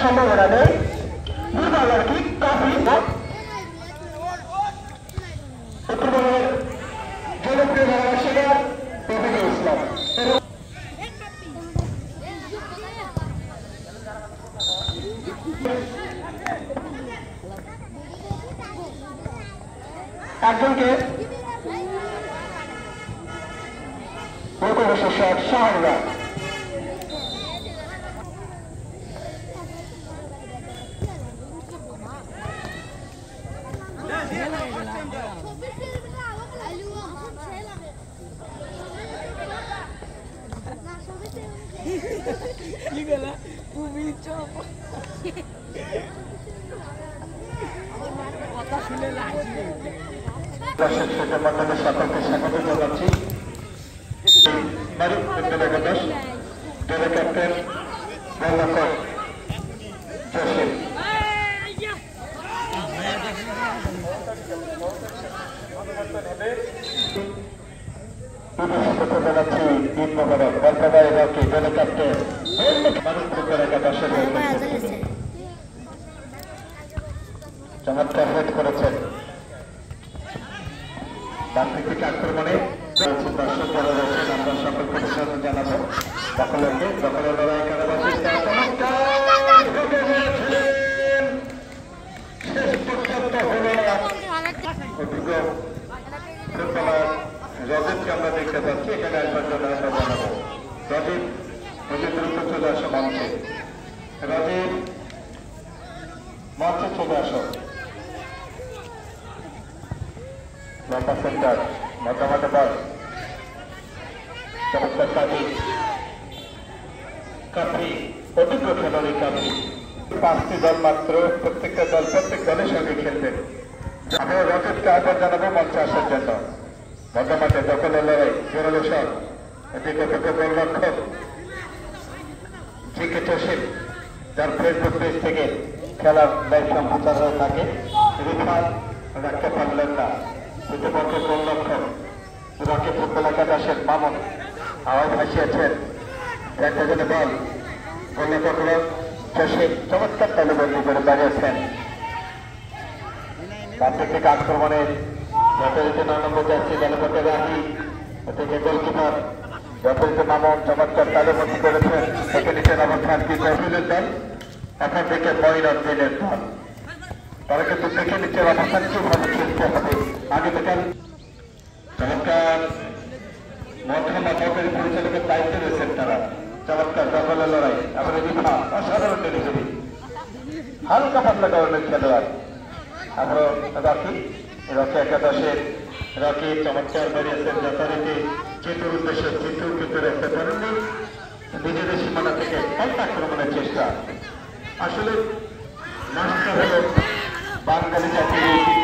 সম্ভাবনা নেই। লড়কি কাফি উত্তরবঙ্গের জনপ্রিয় ধারাভাষ্যকার রফিকুল ইসলাম একজনকে শট শাহরুরা সেটার মাধ্যমে সকলকে স্বাগত জানাচ্ছি। ক্যাপ্টেন গোলরক্ষক জসিম জানাচ্ছি ঈদ মোবারক কলকাতা এবারকে দল ক্যাপ্টেন চমৎকার হেড করেছেন। প্রাকৃতিক আক্রমণে দর্শক যারা রয়েছেন আমরা সকলকে অভিনন্দন জানাবো। দখলের লড়াই কারাবাস শেষ পর্যন্ত হল অভিজ্ঞ ফুটবলার রজতকে আমরা দেখতে পাচ্ছি। এখানে একবার জন্য আমরা জানাবো রজত দ্রুত চলে আসো মঞ্চে। রজত মঞ্চে চলে আসো। লম্বা সেন্টার মধ্যমাঠে বল চমৎকার কাফি অভিজ্ঞ খেলোয়াড় কাফি। 5টি দল মাত্র, প্রত্যেকটা দল প্রত্যেক দলের সঙ্গে খেলবেন। আমরা রজতকে আহ্বান জানাবো মঞ্চে আসার জন্য। মধ্যমাঠে দখলের লড়াই জোরালো শট। এদিকে থেকে গোলরক্ষক জিকে জসিম যার ফেসবুক পেজ থেকে খেলার লাইভ সম্প্রচার হয়ে থাকে। রিফাত রাখতে পারলেন না। প্রতিপক্ষের গোলরক্ষক রকি ফুটবল একাদশের মামুন আওয়াজ ভাসিয়েছেন। একটা জনে বল গোলরক্ষক জসিম চমৎকার তালুবন্দি করে দাঁড়িয়েছেন। প্রাকৃতিক আক্রমণের যথারীতি 9 নম্বর যাচ্ছে জলপথে রাহি। এদিকে গোলকিপার যথারীতি মামুন চমৎকার তালুবন্দি করেছেন। থেকে নিচের অবস্থান কি তহবিলের দল, এখন থেকে মঈনুদ্দিনের দল। তারা কিন্তু দেখে নিচের অবস্থান কিভাবে খেলতে হবে। আগে থেকে চমৎকার মধ্যমাঠের পরিচালকের দায়িত্বে রয়েছেন তারা। চমৎকার দখলের লড়াই আবার রিফা অসাধারণ ডেলিভারি হালকা পাতলা ধরনের খেলোয়াড়। আবারও রকি একাদশের রকি চমৎকার বেরিয়েছেন যথারীতি চিত্র উদ্দেশ্যে চিত্র কিন্তু রাখতে পারেননি। নিজেদের সীমানা থেকে পাল্টা আক্রমণের চেষ্টা। আসলে নষ্ট হল বাঙালি জাতির